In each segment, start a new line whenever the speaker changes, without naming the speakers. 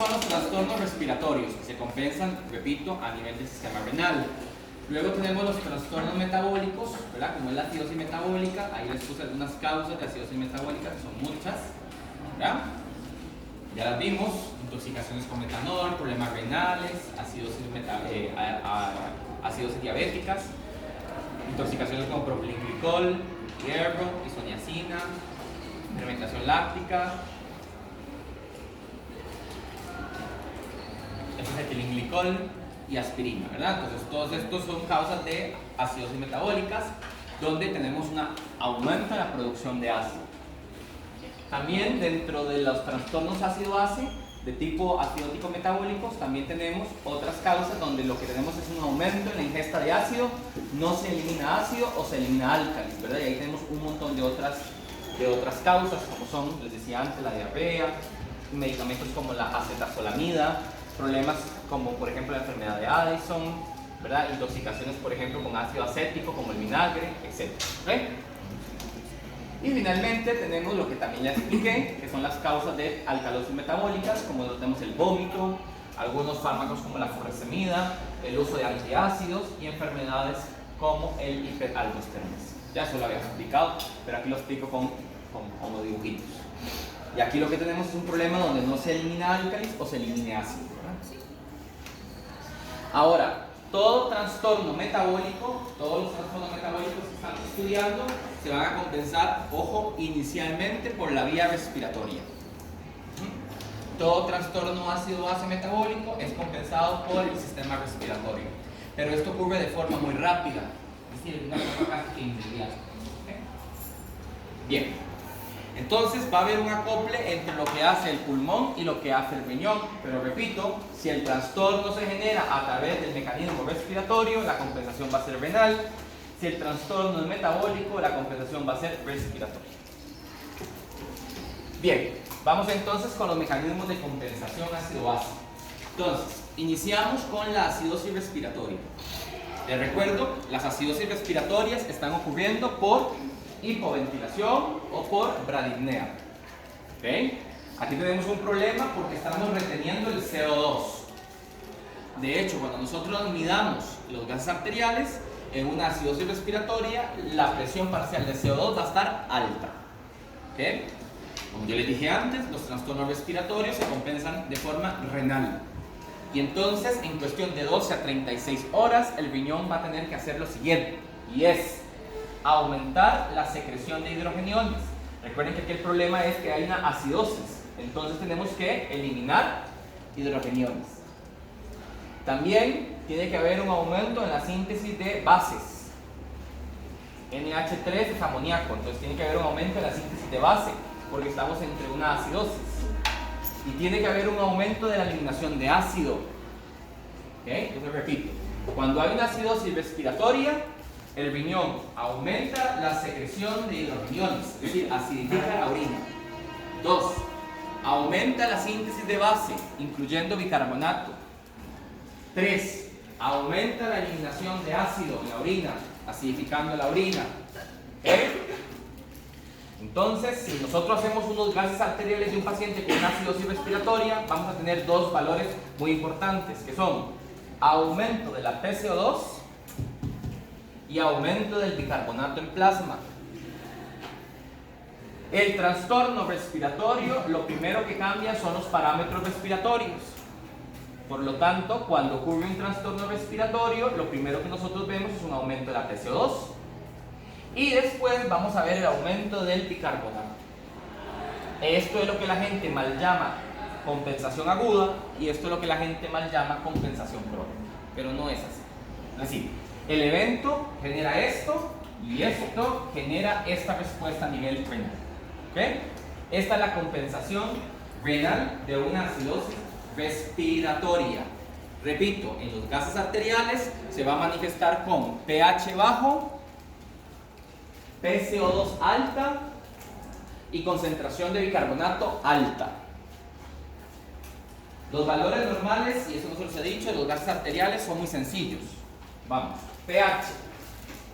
Son los trastornos respiratorios que se compensan, repito, a nivel del sistema renal. Luego tenemos los trastornos metabólicos, ¿verdad? Como es la acidosis metabólica. Ahí les puse algunas causas de acidosis metabólica, que son muchas, ¿verdad? Ya las vimos: intoxicaciones con metanol, problemas renales, acidosis diabéticas, intoxicaciones con propilenglicol, hierro, isoniazina, fermentación láctica, acetilenglicol y aspirina, ¿verdad? Entonces todos estos son causas de acidosis metabólicas, donde tenemos un aumento en la producción de ácido. También dentro de los trastornos ácido-base de tipo acidótico metabólicos también tenemos otras causas donde lo que tenemos es un aumento en la ingesta de ácido, no se elimina ácido o se elimina álcalis, ¿verdad? Y ahí tenemos un montón de otras causas, como son, les decía antes, la diarrea, medicamentos como la acetazolamida, problemas como por ejemplo la enfermedad de Addison, ¿verdad? Intoxicaciones por ejemplo con ácido acético como el vinagre, etc. ¿Okay? Y finalmente tenemos lo que también ya expliqué, que son las causas de alcalosis metabólicas, como tenemos el vómito, algunos fármacos como la furosemida, el uso de antiácidos y enfermedades como el hiperaldosteronismo. Ya eso lo había explicado, pero aquí lo explico con dibujitos. Y aquí lo que tenemos es un problema donde no se elimina álcalis o se elimina ácido, ¿verdad? Ahora, todo trastorno metabólico, todos los trastornos metabólicos que estamos estudiando se van a compensar, ojo, inicialmente por la vía respiratoria. Todo trastorno ácido-base metabólico es compensado por el sistema respiratorio, pero esto ocurre de forma muy rápida, es decir, de una forma casi que inmediata. ¿Okay? Bien. Entonces va a haber un acople entre lo que hace el pulmón y lo que hace el riñón, pero repito, si el trastorno se genera a través del mecanismo respiratorio, la compensación va a ser renal. Si el trastorno es metabólico, la compensación va a ser respiratoria. Bien, vamos entonces con los mecanismos de compensación ácido-base. Entonces, iniciamos con la acidosis respiratoria. Les recuerdo, las acidosis respiratorias están ocurriendo por hipoventilación o por bradipnea. ¿Okay? Aquí tenemos un problema porque estamos reteniendo el CO2. De hecho, cuando nosotros midamos los gases arteriales en una acidosis respiratoria, la presión parcial de CO2 va a estar alta. ¿Okay? Como yo les dije antes, los trastornos respiratorios se compensan de forma renal. Y entonces, en cuestión de 12 a 36 horas, el riñón va a tener que hacer lo siguiente, y es aumentar la secreción de hidrogeniones. Recuerden que aquí el problema es que hay una acidosis, entonces tenemos que eliminar hidrogeniones. También tiene que haber un aumento en la síntesis de bases. NH3 es amoníaco, entonces tiene que haber un aumento en la síntesis de base, porque estamos entre una acidosis. Y tiene que haber un aumento de la eliminación de ácido. ¿Okay? Yo repito, cuando hay una acidosis respiratoria, el riñón aumenta la secreción de hidrogeniones, es decir, acidifica la orina. 2. Aumenta la síntesis de base, incluyendo bicarbonato. 3. Aumenta la eliminación de ácido en la orina, acidificando la orina. ¿Okay? Entonces, si nosotros hacemos unos gases arteriales de un paciente con una acidosis respiratoria, vamos a tener dos valores muy importantes, que son aumento de la PCO2 y aumento del bicarbonato en plasma. El trastorno respiratorio, lo primero que cambia son los parámetros respiratorios. Por lo tanto, cuando ocurre un trastorno respiratorio, lo primero que nosotros vemos es un aumento de la PCO2 y después vamos a ver el aumento del bicarbonato. Esto es lo que la gente mal llama compensación aguda y esto es lo que la gente mal llama compensación crónica, pero no es así. Es decir, el evento genera esto y esto genera esta respuesta a nivel renal. ¿Okay? Esta es la compensación renal de una acidosis respiratoria. Repito, en los gases arteriales se va a manifestar con pH bajo, PCO2 alta y concentración de bicarbonato alta. Los valores normales, y eso no se los he dicho, de los gases arteriales son muy sencillos. Vamos. pH.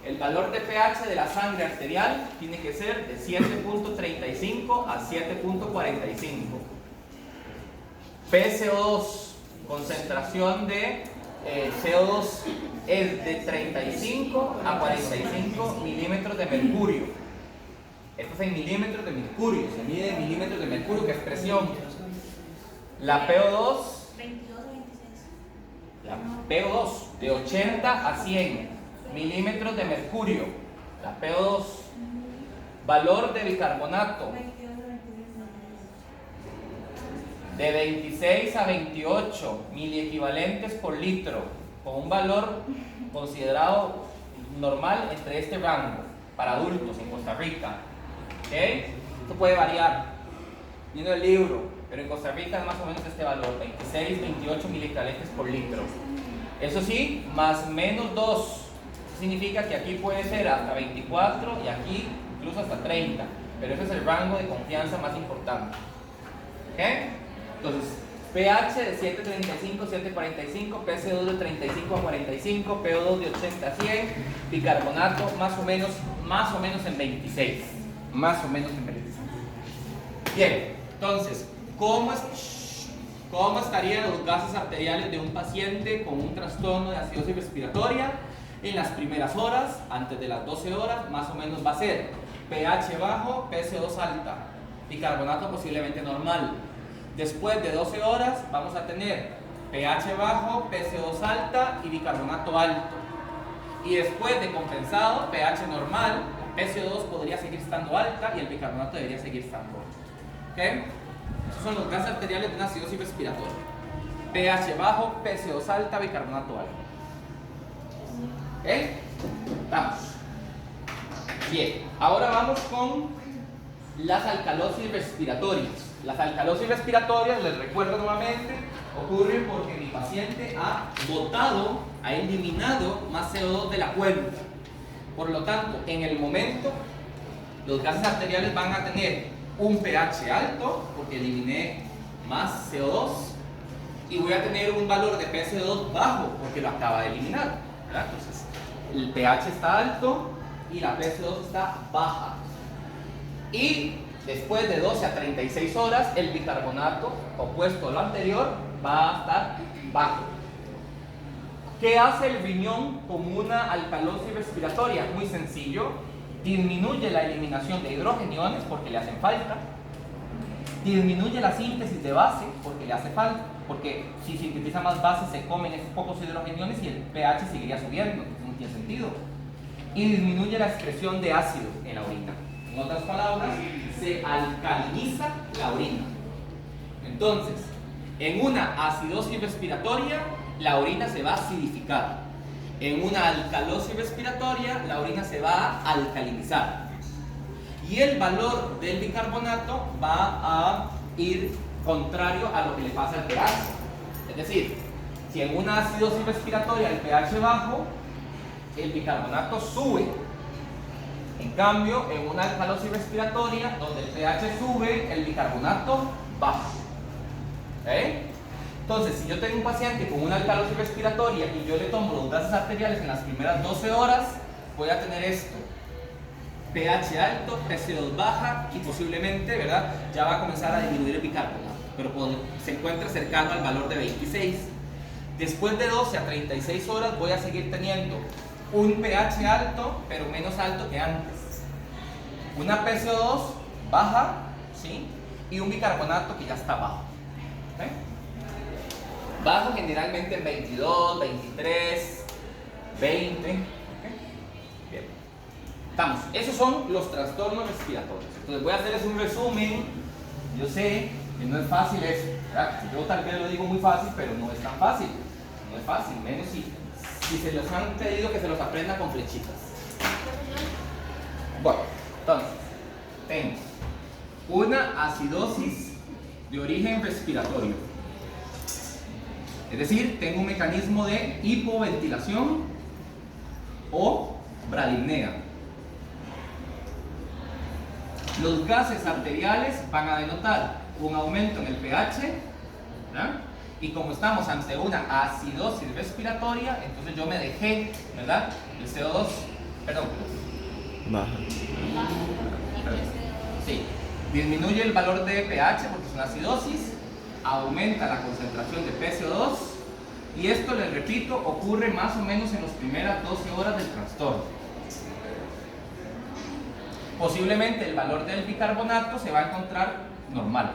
El valor de pH de la sangre arterial tiene que ser de 7.35 a 7.45. PCO2, concentración de CO2 es de 35 a 45 milímetros de mercurio. Esto es en milímetros de mercurio, se mide en milímetros de mercurio, que es presión. La PO2, la PO2 de 80 a 100 milímetros de mercurio. La PO2, valor de bicarbonato de 26 a 28 miliequivalentes por litro, con un valor considerado normal entre este rango para adultos en Costa Rica. ¿Okay? Esto puede variar viendo el libro, pero en Costa Rica es más o menos este valor, 26, 28 miliequivalentes por litro. Eso sí, más menos 2. Eso significa que aquí puede ser hasta 24 y aquí incluso hasta 30, pero ese es el rango de confianza más importante. ¿Okay? Entonces, pH de 7.35 7.45, PCO2 de 35 a 45, PO2 de 80 a 100, bicarbonato más o menos en 26. Más o menos en 26. Bien, entonces, ¿cómo estarían los gases arteriales de un paciente con un trastorno de acidosis respiratoria? En las primeras horas, antes de las 12 horas, más o menos va a ser pH bajo, PCO2 alta, bicarbonato posiblemente normal. Después de 12 horas vamos a tener pH bajo, PCO2 alta y bicarbonato alto. Y después de compensado, pH normal, la PCO2 podría seguir estando alta y el bicarbonato debería seguir estando alto. ¿Okay? Esos son los gases arteriales de una acidosis respiratoria. pH bajo, PCO2 alta, bicarbonato alto. ¿Ok? Vamos. Bien, ahora vamos con las alcalosis respiratorias. Las alcalosis respiratorias, les recuerdo nuevamente, ocurren porque mi paciente ha botado, ha eliminado más CO2 de la cuenta. Por lo tanto, en el momento, los gases arteriales van a tener un pH alto, porque eliminé más CO2, y voy a tener un valor de PCO2 bajo, porque lo acaba de eliminar, ¿verdad? Entonces, el pH está alto y la PCO2 está baja. Y después de 12 a 36 horas, el bicarbonato, opuesto a lo anterior, va a estar bajo. ¿Qué hace el riñón con una alcalosis respiratoria? Muy sencillo. Disminuye la eliminación de hidrogeniones porque le hacen falta. Disminuye la síntesis de base porque le hace falta. Porque si sintetiza más bases, se comen esos pocos hidrogeniones y el pH seguiría subiendo. No tiene sentido. Y disminuye la excreción de ácido en la orina. En otras palabras, se alcaliniza la orina. Entonces, en una acidosis respiratoria, la orina se va a acidificar. En una alcalosis respiratoria, la orina se va a alcalinizar. Y el valor del bicarbonato va a ir contrario a lo que le pasa al pH. Es decir, si en una acidosis respiratoria el pH bajo, el bicarbonato sube. En cambio, en una alcalosis respiratoria, donde el pH sube, el bicarbonato baja. ¿Okay? Entonces, si yo tengo un paciente con una alcalosis respiratoria y yo le tomo los gases arteriales en las primeras 12 horas, voy a tener esto: pH alto, PCO2 baja y posiblemente, ¿verdad?, ya va a comenzar a disminuir el bicarbonato, pero se encuentra cercano al valor de 26. Después de 12 a 36 horas voy a seguir teniendo un pH alto, pero menos alto que antes. Una PCO2 baja, ¿sí?, y un bicarbonato que ya está bajo. ¿Okay? Bajo generalmente en 22, 23, 20. ¿Okay? Bien. Estamos. Esos son los trastornos respiratorios. Entonces voy a hacerles un resumen. Yo sé que no es fácil eso, ¿verdad? Yo tal vez lo digo muy fácil, pero no es tan fácil. No es fácil, menos si se los han pedido que se los aprenda con flechitas. Bueno, entonces, tengo una acidosis de origen respiratorio. Es decir, tengo un mecanismo de hipoventilación o bradipnea. Los gases arteriales van a denotar un aumento en el pH, ¿verdad? Y como estamos ante una acidosis respiratoria, entonces yo me dejé, ¿verdad?, el CO2, perdón, baja. Sí, disminuye el valor de pH porque es una acidosis, aumenta la concentración de PCO2 y esto, les repito, ocurre más o menos en las primeras 12 horas del trastorno. Posiblemente el valor del bicarbonato se va a encontrar normal,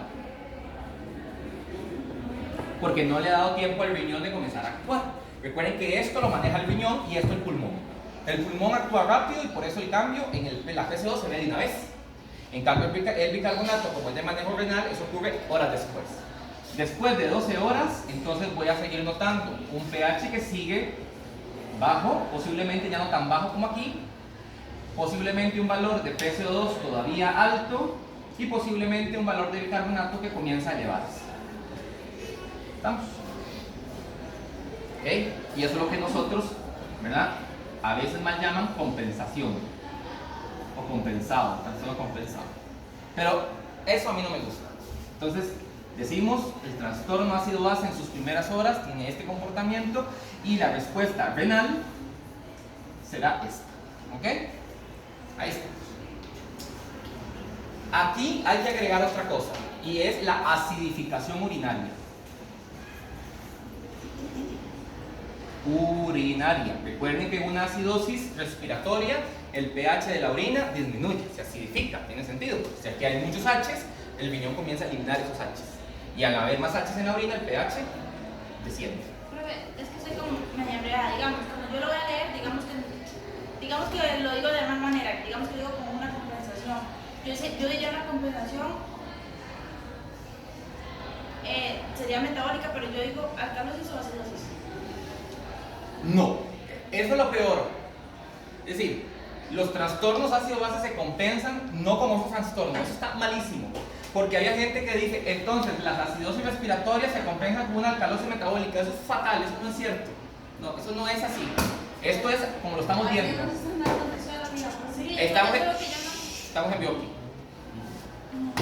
porque no le ha dado tiempo al riñón de comenzar a actuar. Recuerden que esto lo maneja el riñón y esto el pulmón. El pulmón actúa rápido y por eso el cambio en la PCO2 se ve de una vez. En cambio el bicarbonato, como es de manejo renal, eso ocurre horas después. Después de 12 horas, entonces voy a seguir notando un pH que sigue bajo, posiblemente ya no tan bajo como aquí, posiblemente un valor de PCO2 todavía alto y posiblemente un valor de bicarbonato que comienza a elevarse. ¿Estamos? ¿Ok? Y eso es lo que nosotros, ¿verdad?, a veces más llaman compensación o compensado, trastorno compensado. Pero eso a mí no me gusta. Entonces decimos, el trastorno ácido-base en sus primeras horas tiene este comportamiento y la respuesta renal será esta. ¿Ok? Ahí está. Aquí hay que agregar otra cosa y es la acidificación urinaria. Recuerden que en una acidosis respiratoria el pH de la orina disminuye, se acidifica, tiene sentido. Si aquí hay muchos H's, el riñón comienza a eliminar esos H's. Y al haber más H's en la orina, el pH desciende.
Profe, es que soy como media enredada, digamos, cuando yo lo voy a leer, digamos que lo digo de la misma manera, digamos que lo digo como una compensación. Yo diría una compensación sería metabólica, pero yo digo alcalosis o acidosis.
No, eso es lo peor. Es decir, los trastornos ácido-base se compensan no como esos trastornos, eso está malísimo. Porque hay gente que dice, entonces las acidosis respiratorias se compensan con una alcalosis metabólica. Eso es fatal, eso no es cierto. No, eso no es así. Esto es como lo estamos viendo. Estamos en bioquímica.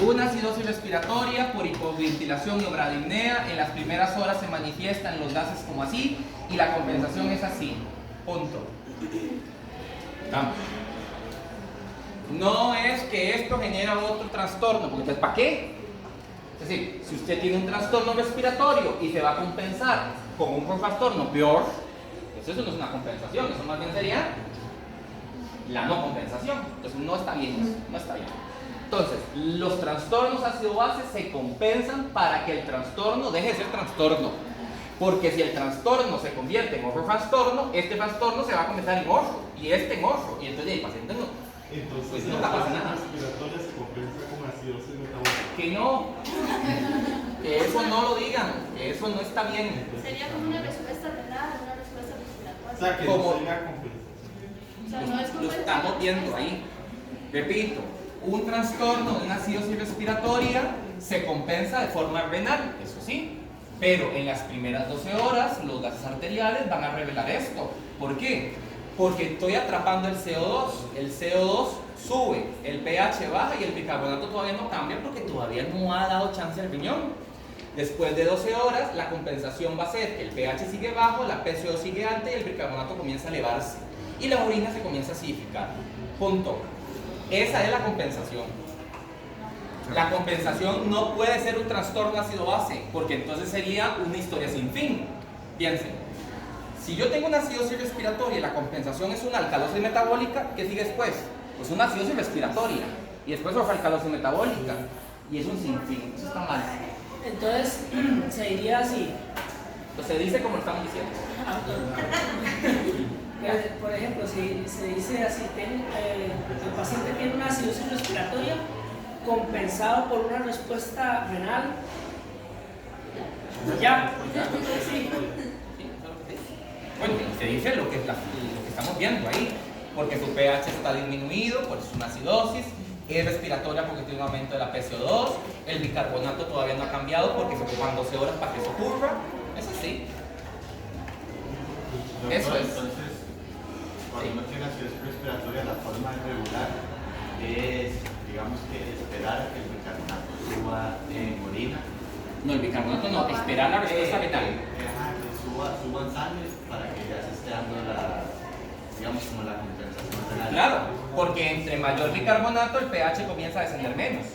Una acidosis respiratoria por hipoventilación y o bradipnea en las primeras horas se manifiestan los gases como así y la compensación es así. Punto. Vamos. No es que esto genera otro trastorno, porque entonces ¿para qué? Es decir, si usted tiene un trastorno respiratorio y se va a compensar con un trastorno peor, pues eso no es una compensación, eso más bien sería la no compensación. Entonces no está bien eso, no está bien. Entonces, los trastornos ácido-base se compensan para que el trastorno deje de ser trastorno. Porque si el trastorno se convierte en otro trastorno, este trastorno se va a convertir en otro, y este en otro, y entonces el paciente no.
Entonces,
pues no está pasando nada.
respiratoria se compensa con acidosis metabólica.
Que no, que eso no lo digan, que eso no está bien.
Sería como una respuesta renal, una respuesta respiratoria.
O sea, que
Como-
no tenga compensación.
O sea, no es
Lo estamos viendo ahí. Repito, un trastorno de una acidosis respiratoria se compensa de forma renal, eso sí, pero en las primeras 12 horas los gases arteriales van a revelar esto. ¿Por qué? Porque estoy atrapando el CO2, el CO2 sube, el pH baja y el bicarbonato todavía no cambia porque todavía no ha dado chance al riñón. Después de 12 horas la compensación va a ser que el pH sigue bajo, la PCO sigue alta y el bicarbonato comienza a elevarse y la orina se comienza a acidificar. Punto. Esa es la compensación. La compensación no puede ser un trastorno ácido-base, porque entonces sería una historia sin fin. Piensen, si yo tengo una acidosis respiratoria y la compensación es una alcalosis metabólica, ¿qué sigue después? Pues una acidosis respiratoria, y después otra alcalosis metabólica, y es un sinfín. Eso está mal.
Entonces, se diría así.
Entonces se dice como lo estamos diciendo.
Por ejemplo, si se dice así, el paciente tiene una acidosis respiratoria compensado por una respuesta renal. Ya. Sí.
Bueno, se dice lo que estamos viendo ahí, porque su pH está disminuido, por eso es una acidosis, es respiratoria porque tiene un aumento de la PCO2, el bicarbonato todavía no ha cambiado porque se ocupan 12 horas para que eso ocurra, es así. Eso es.
Entonces, cuando uno tiene acidosis respiratoria, la forma de regular es, digamos que esperar a que el bicarbonato suba en orina.
No, el bicarbonato no, esperar la respuesta renal.
Que suba en sangre para que ya se esté dando digamos como la compensación renal.
Claro, porque entre mayor bicarbonato el pH comienza a descender menos.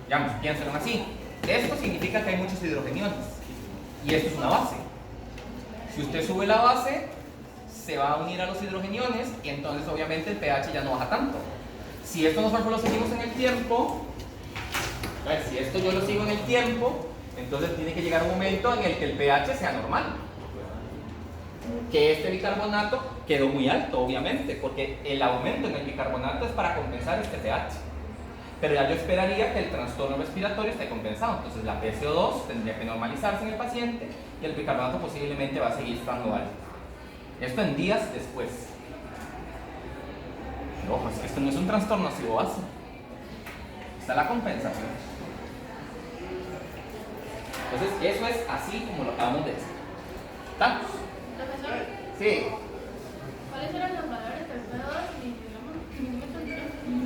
Digamos, piénsenlo así. esto significa que hay muchos hidrogeniones y esto es una base. Si usted sube la base, se va a unir a los hidrogeniones y entonces obviamente el pH ya no baja tanto. Si esto nosotros lo seguimos en el tiempo, si esto yo lo sigo en el tiempo, entonces tiene que llegar un momento en el que el pH sea normal. Que este bicarbonato quedó muy alto, obviamente, porque el aumento en el bicarbonato es para compensar este pH. Pero ya yo esperaría que el trastorno respiratorio esté compensado. Entonces la PCO2 tendría que normalizarse en el paciente y el bicarbonato posiblemente va a seguir estando alto. Esto en días después. Ojo, es que esto no es un trastorno ácido-base. Está la compensación. Entonces eso es así como lo acabamos de decir. ¿Estamos?
Profesor,
Sí.
¿cuáles eran los valores del PO2 y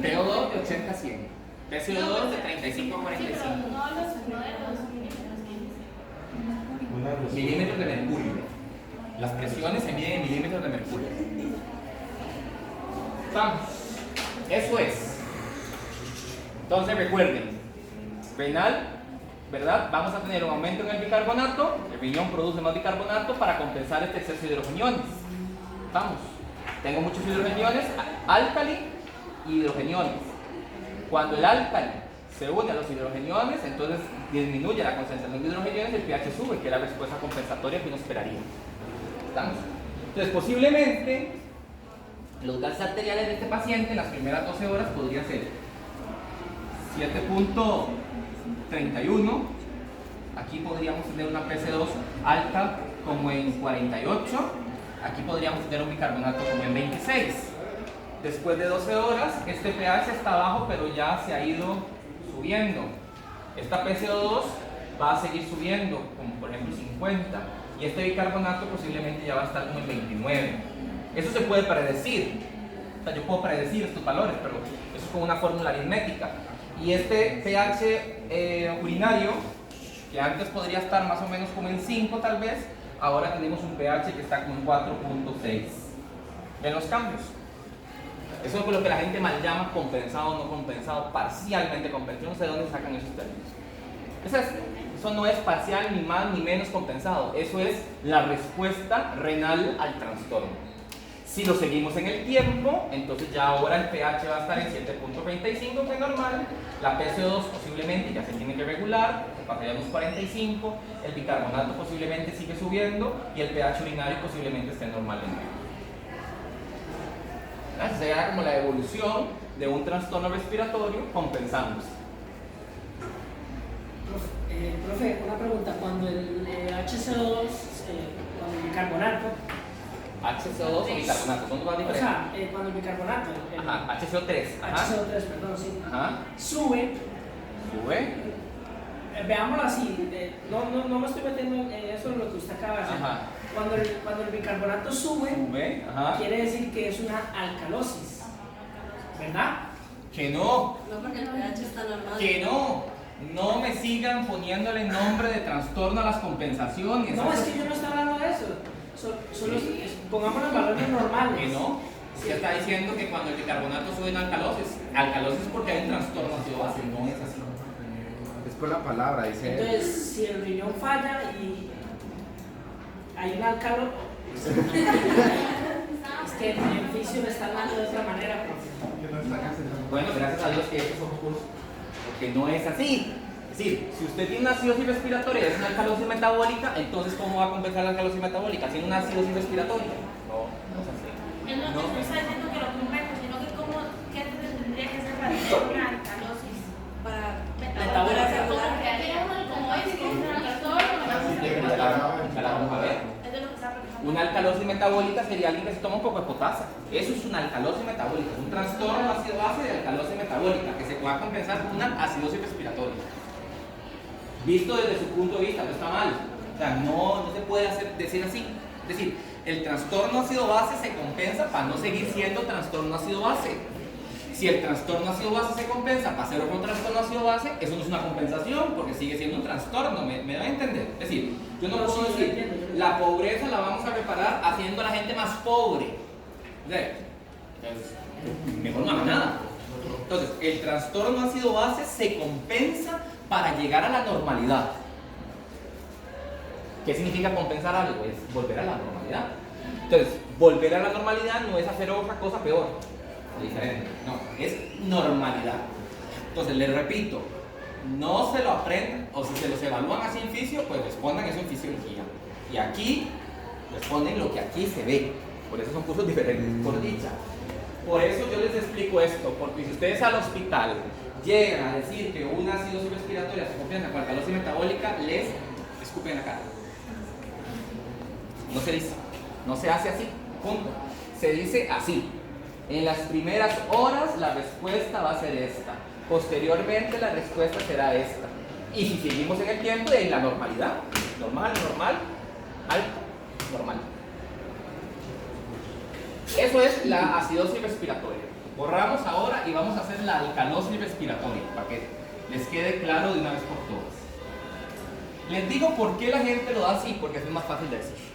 PO2 de 80 a 100. PCO2 de 35 a 45.
Sí, pero no de los milímetros.
Milímetros de mercurio. Las presiones se miden en milímetros de mercurio. Vamos. Eso es. Entonces recuerden, renal, ¿verdad? Vamos a tener un aumento en el bicarbonato, el riñón produce más bicarbonato para compensar este exceso de hidrogeniones. Vamos. Tengo muchos hidrogeniones, álcali y hidrogeniones. Cuando el álcali se une a los hidrogeniones, entonces disminuye la concentración de hidrogeniones y el pH sube, que es la respuesta compensatoria que uno esperaría. ¿Estamos? Entonces, posiblemente los gases arteriales de este paciente en las primeras 12 horas podría ser 7.31. Aquí podríamos tener una PC2 alta como en 48. Aquí podríamos tener un bicarbonato como en 26. Después de 12 horas, este pH está bajo, pero ya se ha ido subiendo. Esta PCO2 va a seguir subiendo, como por ejemplo 50. Y este bicarbonato posiblemente ya va a estar como en 29. Eso se puede predecir. O sea, yo puedo predecir estos valores, pero eso es como una fórmula aritmética. Y este pH urinario, que antes podría estar más o menos como en 5 tal vez, ahora tenemos un pH que está como en 4.6. ¿Ven los cambios? Eso es lo que la gente mal llama compensado o no compensado, parcialmente compensado. Yo no sé de dónde sacan esos términos. Eso no es parcial, ni más ni menos compensado. Eso es la respuesta renal al trastorno. Si lo seguimos en el tiempo, entonces ya ahora el pH va a estar en 7.35, que es normal. La PCO2 posiblemente ya se tiene que regular, pasaría a los 45. El bicarbonato posiblemente sigue subiendo y el pH urinario posiblemente esté normal de nuevo. Esa sería como la evolución de un trastorno respiratorio compensándose.
Profe, una pregunta. Cuando el HCO2, cuando el bicarbonato,
HCO2 o bicarbonato, son dos
o
diferentes.
sea, cuando el bicarbonato,
Ajá, HCO3. Ajá.
HCO3, perdón, sí,
Ajá.
sube,
Sube.
veámoslo así, no me estoy metiendo en eso de lo que usted acaba de hacer.
Ajá.
Cuando el bicarbonato sube,
Sube. Ajá.
quiere decir que es una alcalosis, ¿verdad?
Que no.
No, porque el pH está normal.
Que no. No me sigan poniéndole nombre de trastorno a las compensaciones.
No, es que yo no estoy hablando de eso. Solo pongamos los valores normales.
Que no. Usted está diciendo que cuando el bicarbonato sube en alcalosis. Alcalosis porque hay un trastorno ácido-base. No es así.
Es por la palabra, dice él.
Entonces, si el riñón falla y hay un alcalo, es que el fisio le está hablando de otra manera, profe.
Bueno, gracias a Dios que estos son cursos. Porque no es así. Es decir, si usted tiene una acidosis respiratoria y es una alcalosis metabólica, entonces ¿cómo va a compensar la alcalosis metabólica? ¿Tiene una acidosis respiratoria? No, no es así.
Él no está diciendo que lo compensa, sino que qué tendría que hacer para tener una alcalosis.
Para
Metabólica.
regular.
Como es que es un alcalosol,
Ya la vamos a ver.
es de lo que está preguntando.
Una alcalosis metabólica sería alguien que se toma un poco de potasa. Eso es una alcalosis metabólica, es un trastorno ácido-base de alcalosis metabólica que se pueda compensar con una acidosis respiratoria. Visto desde su punto de vista, no está mal. O sea, no se puede decir así. Es decir, el trastorno ácido-base se compensa para no seguir siendo trastorno ácido-base. Si el trastorno ácido-base se compensa para hacer otro trastorno ácido-base, eso no es una compensación porque sigue siendo un trastorno, ¿me da a entender? Es decir, yo no puedo decir, la pobreza la vamos a reparar haciendo a la gente más pobre. Mejor no haga nada. Entonces, el trastorno ácido-base se compensa para llegar a la normalidad. ¿Qué significa compensar algo? Es volver a la normalidad. Entonces, volver a la normalidad no es hacer otra cosa peor, diferente, no, es normalidad. Entonces, les repito, no se lo aprendan, o si se los evalúan así en fisio, pues respondan eso en fisiología. Y aquí responden lo que aquí se ve. Por eso son cursos diferentes, por dicha. Por eso yo les explico esto, porque si ustedes al hospital llegan a decir que una acidosis respiratoria se compensa con alcalosis metabólica, les escupen en la cara. No se dice, no se hace así, punto. Se dice así. En las primeras horas la respuesta va a ser esta. Posteriormente la respuesta será esta. Y si seguimos en el tiempo, en la normalidad, normal, alto, normal. Eso es la acidosis respiratoria. Borramos ahora y vamos a hacer la alcalosis respiratoria, para que les quede claro de una vez por todas. Les digo por qué la gente lo da así, porque es más fácil de decir.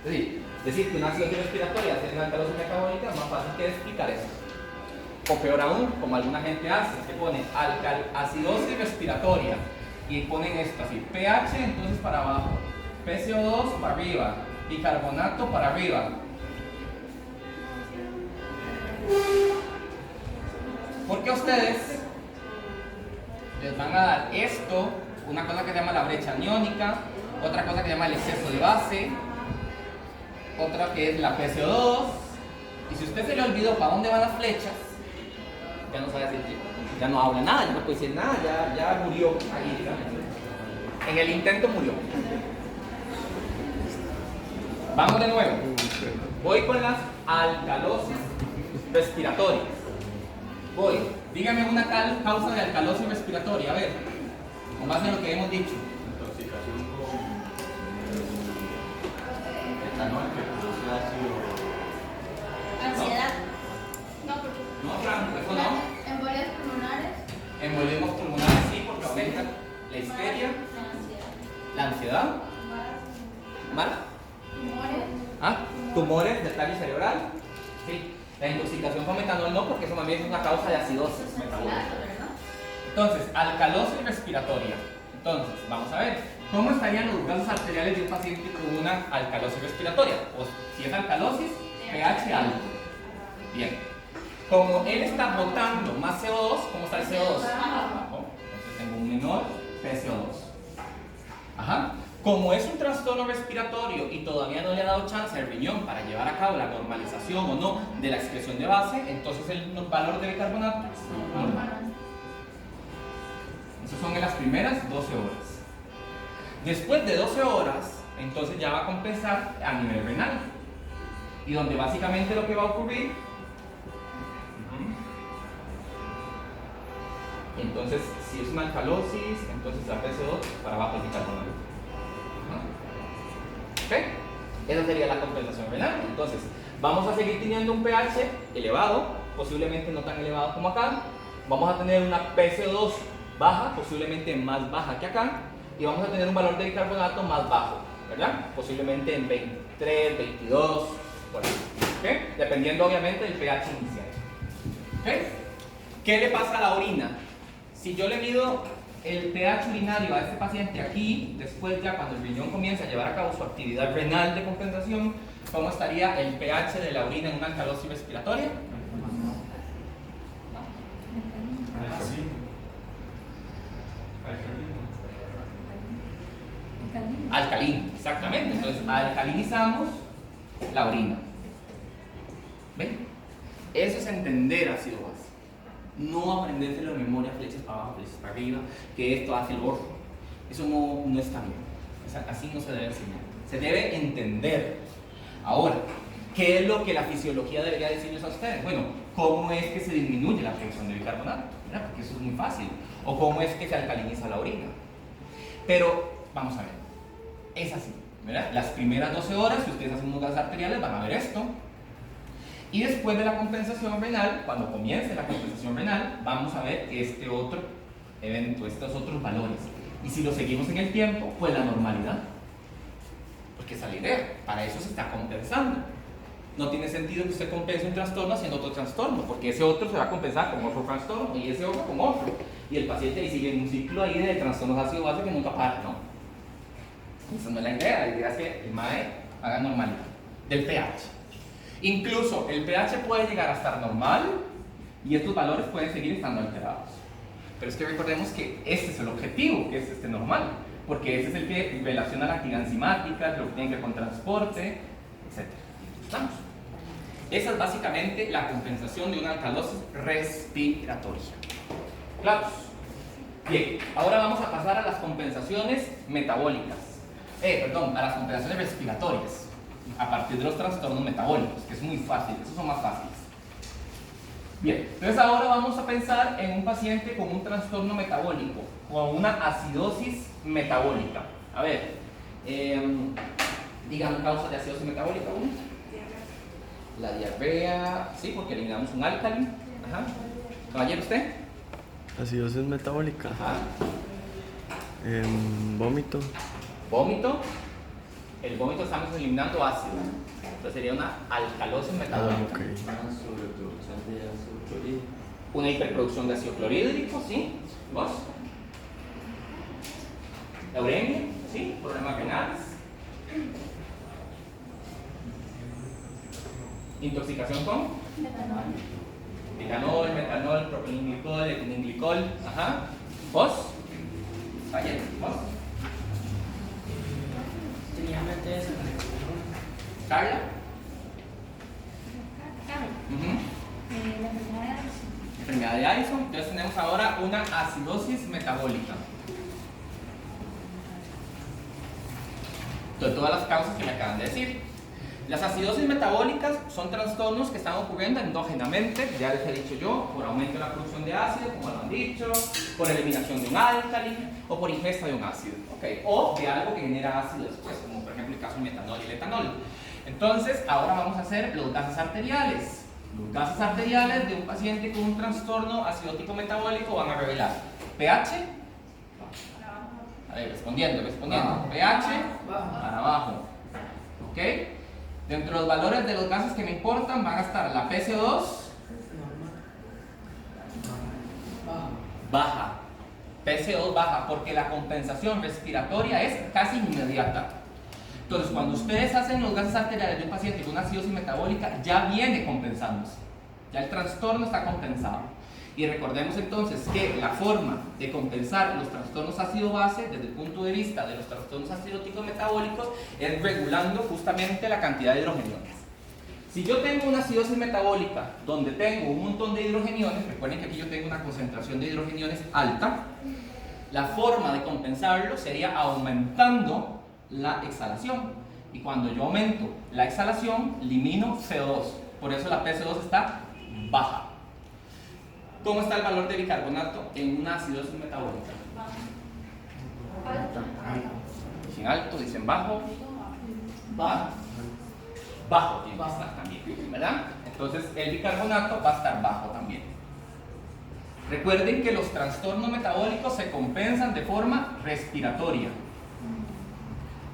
Es decir que una acidosis respiratoria hace una alcalosis metabólica es más fácil que explicar eso. O peor aún, como alguna gente hace, que pone acidosis respiratoria y ponen esto así, pH entonces para abajo, PCO2 para arriba, bicarbonato para arriba. Porque ustedes les van a dar esto, una cosa que se llama la brecha aniónica, otra cosa que se llama el exceso de base, otra que es la PCO2, y si usted se le olvidó para dónde van las flechas, ya no sabe decir, ya no habla nada, ya no puede decir nada, ya murió ahí, digamos. En el intento murió. Vamos de nuevo. Voy con las alcalosis respiratorias. Voy. Dígame una causa de alcalosis respiratoria, a ver, con base en lo que hemos dicho.
Intoxicación con etanol que produce ácido.
Ansiedad. No, porque.
No, Franco, eso no.
Embolias pulmonares.
Embolismos pulmonares, sí, porque aumenta la histeria, la ansiedad, ¿mal?
Tumores.
Tumores del tallo cerebral, sí. La intoxicación con metanol no, porque eso también es una causa de acidosis metabólica. Entonces, alcalosis respiratoria. Entonces, vamos a ver, ¿cómo estarían los gases arteriales de un paciente con una alcalosis respiratoria? Pues, si es alcalosis, pH alto. Bien. Como él está botando más CO2, ¿cómo está el CO2? Abajo. Entonces tengo un menor PCO2. Ajá. Como es un trastorno respiratorio y todavía no le ha dado chance al riñón para llevar a cabo la normalización o no de la excreción de base, entonces el valor de bicarbonato es normal. Esas son en las primeras 12 horas. Después de 12 horas, entonces ya va a compensar a nivel renal. Y donde básicamente lo que va a ocurrir, entonces si es una alcalosis, entonces la PCO2 para abajo el bicarbonato. ¿Ok? Esa sería la compensación renal. Entonces, vamos a seguir teniendo un pH elevado, posiblemente no tan elevado como acá. Vamos a tener una PCO2 baja, posiblemente más baja que acá. Y vamos a tener un valor de bicarbonato más bajo, ¿verdad? Posiblemente en 23, 22, por ahí. ¿Ok? Dependiendo obviamente del pH inicial. ¿Ok? ¿Qué le pasa a la orina? Si yo le mido el pH urinario a este paciente aquí, después ya cuando el riñón comienza a llevar a cabo su actividad renal de compensación, ¿cómo estaría el pH de la orina en una alcalosis respiratoria?
Así.
Alcalino, exactamente. Entonces alcalinizamos la orina. ¿Ven? Eso es entender ácido base. No aprendérselo de memoria, flechas para abajo, flechas para arriba, que esto hace el gorro. Eso no está bien. Así no se debe enseñar. Se debe entender. Ahora, ¿qué es lo que la fisiología debería decirles a ustedes? Bueno, ¿cómo es que se disminuye la producción de bicarbonato? ¿Verdad? Porque eso es muy fácil. O ¿cómo es que se alcaliniza la orina? Pero, vamos a ver. Es así, ¿verdad? Las primeras 12 horas, si ustedes hacen unos gases arteriales, van a ver esto. Y después de la compensación renal, cuando comience la compensación renal, vamos a ver este otro evento, estos otros valores. Y si lo seguimos en el tiempo, pues la normalidad. Porque esa es la idea, para eso se está compensando. No tiene sentido que usted compense un trastorno haciendo otro trastorno, porque ese otro se va a compensar con otro trastorno y ese otro con otro. y el paciente ahí sigue en un ciclo ahí de trastornos ácido-base que nunca para, ¿no? Esa no es la idea es que el MAE haga normalidad del pH. Incluso el pH puede llegar a estar normal y estos valores pueden seguir estando alterados. Pero es que recordemos que este es el objetivo, que es este normal, porque ese es el que relaciona la actividad enzimática, lo que tiene que ver con transporte, etc. ¿Estamos? Esa es básicamente la compensación de una alcalosis respiratoria. ¿Claros? Bien, ahora vamos a pasar a las compensaciones metabólicas. A las compensaciones respiratorias, a partir de los trastornos metabólicos, que es muy fácil, esos son más fáciles. Bien, entonces ahora vamos a pensar en un paciente con un trastorno metabólico, con una acidosis metabólica. A ver, digan causas de acidosis metabólica. La diarrea, sí, porque eliminamos un álcali. Ajá. Caballero, ¿usted?
Acidosis metabólica.
Ajá.
Vómito.
Vómito. El vómito estamos eliminando ácido. Entonces sería una alcalosis metabólica.
Ok.
Una hiperproducción de ácido clorhídrico, ¿sí? ¿Vos? La uremia, ¿sí? Problemas renales. Intoxicación con etanol, metanol, propilenglicol, etilenglicol. Ajá. ¿Vos? Ayer, ¿vos?
Tenía en mente eso.
¿Carla?
La
Enfermedad de Addison. Entonces tenemos ahora una acidosis metabólica. De todas las causas que me acaban de decir. Las acidosis metabólicas son trastornos que están ocurriendo endógenamente, ya les he dicho yo, por aumento de la producción de ácido, como lo han dicho, por eliminación de un álcali o por ingesta de un ácido, ¿okay? O de algo que genera ácido después, como por ejemplo el caso del metanol y el etanol. Entonces, ahora vamos a hacer los gases arteriales. Los gases arteriales de un paciente con un trastorno acidótico metabólico van a revelar pH, a ver, respondiendo, pH para abajo, ¿ok? Dentro de los valores de los gases que me importan van a estar la PCO2 baja, PCO2 baja, porque la compensación respiratoria es casi inmediata. Entonces, cuando ustedes hacen los gases arteriales de un paciente con una acidosis metabólica, ya viene compensándose, ya el trastorno está compensado. Y recordemos entonces que la forma de compensar los trastornos ácido-base desde el punto de vista de los trastornos acidóticos metabólicos es regulando justamente la cantidad de hidrogeniones. Si yo tengo una acidosis metabólica donde tengo un montón de hidrogeniones, recuerden que aquí yo tengo una concentración de hidrogeniones alta, la forma de compensarlo sería aumentando la exhalación. Y cuando yo aumento la exhalación, elimino CO2. Por eso la PCO2 está baja. ¿Cómo está el valor de bicarbonato en una acidosis metabólica? Dicen alto, dicen bajo. Bajo tiene que estar también, ¿verdad? Entonces el bicarbonato va a estar bajo también. Recuerden que los trastornos metabólicos se compensan de forma respiratoria.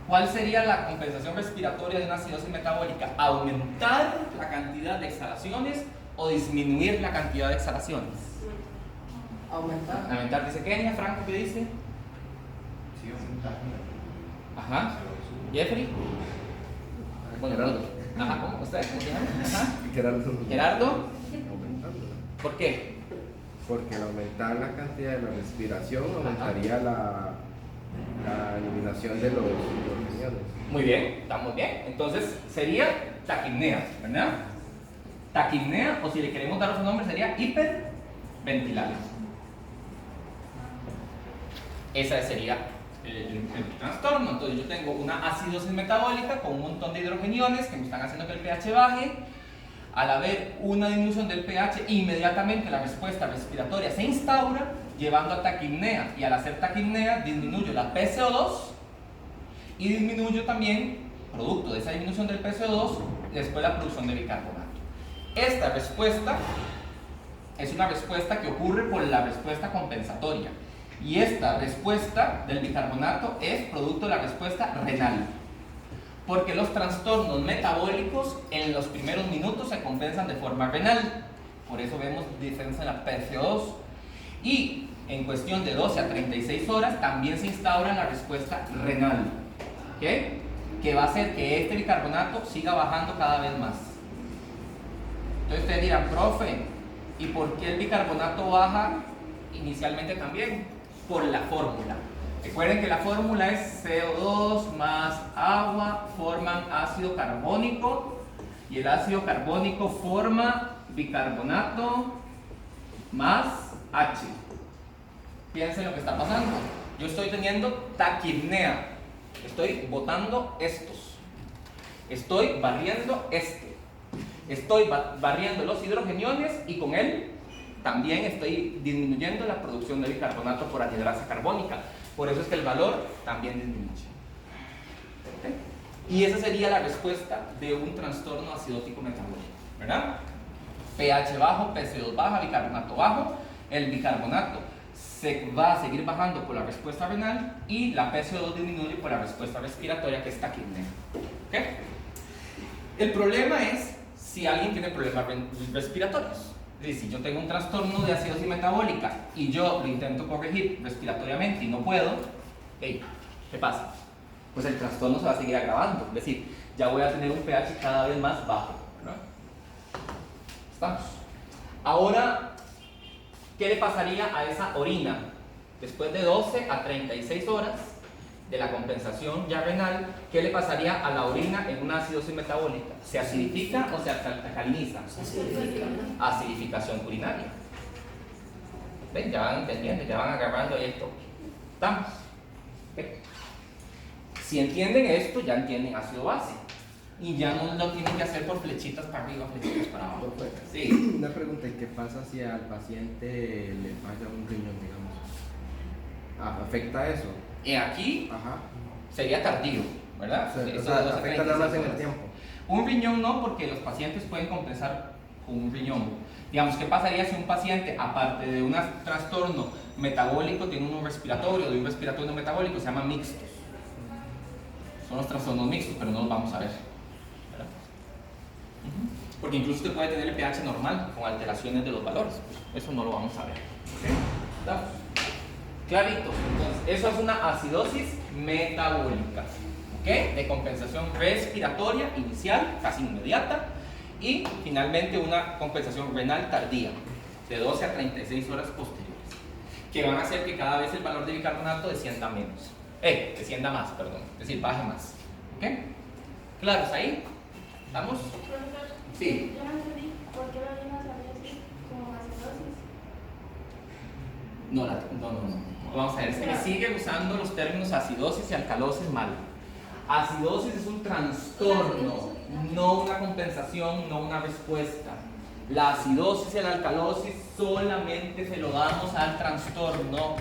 ¿Cuál sería la compensación respiratoria de una acidosis metabólica? Aumentar la cantidad de exhalaciones o disminuir la cantidad de exhalaciones. Aumentar, dice Kenia. Franco, ¿qué dice?
Sí, aumentar.
Ajá. Jeffrey. Bueno, Gerardo. Ajá, ¿cómo? ¿Usted? ¿Cómo se llama? Ajá. Gerardo.
Aumentándola.
¿Por qué?
Porque al aumentar la cantidad de la respiración aumentaría la eliminación de los hidrogeniones.
Muy bien, estamos bien. Entonces sería taquipnea, ¿verdad? Taquipnea, o si le queremos dar otro nombre, sería hiperventilar. Ese sería el trastorno. Entonces yo tengo una acidosis metabólica con un montón de hidrogeniones que me están haciendo que el pH baje. Al haber una disminución del pH, inmediatamente la respuesta respiratoria se instaura, llevando a taquipnea. Y al hacer taquipnea, disminuyo la PCO2 y disminuyo también, producto de esa disminución del PCO2, después la producción de bicarbonato. Esta respuesta es una respuesta que ocurre por la respuesta compensatoria. Y esta respuesta del bicarbonato es producto de la respuesta renal. Porque los trastornos metabólicos en los primeros minutos se compensan de forma renal. Por eso vemos diferencia en la PCO2. Y en cuestión de 12 a 36 horas, también se instaura la respuesta renal, ¿ok? Que va a hacer que este bicarbonato siga bajando cada vez más. Entonces ustedes dirán, profe, ¿y por qué el bicarbonato baja inicialmente también? Por la fórmula. Recuerden que la fórmula es CO2 más agua forman ácido carbónico y el ácido carbónico forma bicarbonato más H. Piensen lo que está pasando. Yo estoy teniendo taquipnea. Estoy botando estos. Estoy barriendo este. Estoy barriendo los hidrogeniones y con él también estoy disminuyendo la producción de bicarbonato por anhidrasa carbónica. Por eso es que el valor también disminuye. ¿Okay? Y esa sería la respuesta de un trastorno acidótico metabólico, ¿verdad? pH bajo, PCO2 baja, bicarbonato bajo. El bicarbonato se va a seguir bajando por la respuesta renal y la PCO2 disminuye por la respuesta respiratoria, que es taquipnea. ¿Okay? El problema es si alguien tiene problemas respiratorios. Es decir, si yo tengo un trastorno de acidosis metabólica y yo lo intento corregir respiratoriamente y no puedo, hey, ¿qué pasa? Pues el trastorno se va a seguir agravando. Es decir, ya voy a tener un pH cada vez más bajo, ¿verdad? ¿Estamos? Ahora, ¿qué le pasaría a esa orina? Después de 12 a 36 horas de la compensación ya renal, ¿qué le pasaría a la orina en una acidosis metabólica? ¿Se acidifica o se alcaliniza? Acidificación urinaria. ¿Ven? Ya van entendiendo, ya van agarrando esto. ¿Estamos? ¿Ven? Si entienden esto, ya entienden ácido-base. Y ya no lo tienen que hacer por flechitas para arriba, flechitas para abajo. Sí.
Una pregunta, ¿qué pasa si al paciente le falla un riñón, digamos? ¿Afecta eso?
Aquí
Ajá.
sería tardío, ¿verdad?
O sea, afecta nada más en el tiempo.
Un riñón no, porque los pacientes pueden compensar con un riñón. Digamos, ¿qué pasaría si un paciente, aparte de un trastorno metabólico, tiene uno respiratorio, de un respiratorio metabólico, se llaman mixtos? Son los trastornos mixtos, pero no los vamos a ver, ¿verdad? Porque incluso usted puede tener el pH normal con alteraciones de los valores. Eso no lo vamos a ver. ¿Okay? ¿Estamos? Clarito. Entonces, eso es una acidosis metabólica, ¿ok? De compensación respiratoria inicial, casi inmediata, y finalmente una compensación renal tardía, de 12 a 36 horas posteriores, que van a hacer que cada vez el valor de bicarbonato descienda menos. Descienda más, perdón, es decir, baje más. ¿Ok? ¿Claros ahí? ¿Estamos?
Profesor,
Sí.
yo no entendí por qué la orina sale así, como acidosis.
No. Vamos a ver, se me sigue usando los términos acidosis y alcalosis mal. Acidosis es un trastorno, no una compensación, no una respuesta. La acidosis y la alcalosis solamente se lo damos al trastorno.